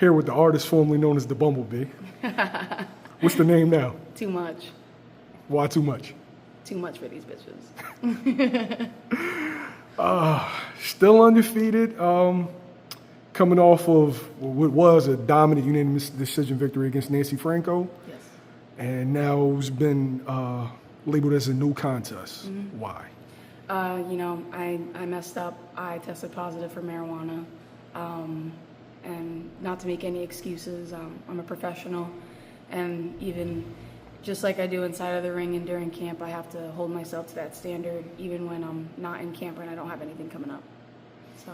Here with the artist formerly known as the Bumblebee. What's the name now? Too much. Why too much? Too much for these bitches. Still undefeated. Coming off of what was a dominant unanimous decision victory against Nancy Franco. Yes. And now it's been labeled as a no contest. Why? I messed up. I tested positive for marijuana. And not to make any excuses, I'm a professional. And even just like I do inside of the ring and during camp, I have to hold myself to that standard, even when I'm not in camp and I don't have anything coming up. So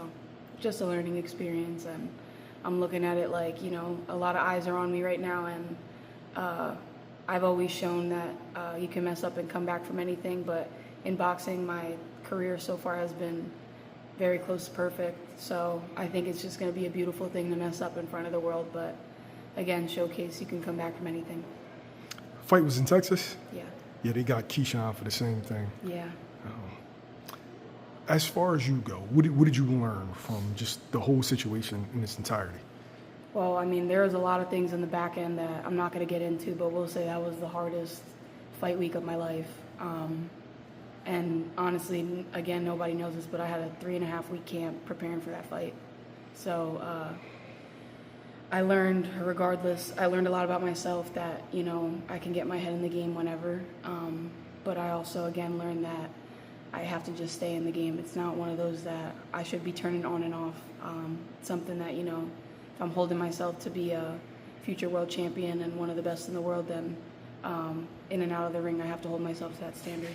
just a learning experience. And I'm looking at it like, a lot of eyes are on me right now. And I've always shown that you can mess up and come back from anything. But in boxing, my career so far has been very close to perfect. So I think it's just going to be a beautiful thing to mess up in front of the world. But again, showcase you can come back from anything. Fight was in Texas? Yeah. Yeah, they got Keyshawn for the same thing. Yeah. As far as you go, what did you learn from just the whole situation in its entirety? Well, I mean, there was a lot of things in the back end that I'm not going to get into, but we'll say that was the hardest fight week of my life. And honestly, again, nobody knows this, but I had a 3.5-week camp preparing for that fight. So I learned, regardless, I learned a lot about myself that, I can get my head in the game whenever. But I also, again, learned that I have to just stay in the game. It's not one of those that I should be turning on and off. Something that, if I'm holding myself to be a future world champion and one of the best in the world, then in and out of the ring, I have to hold myself to that standard.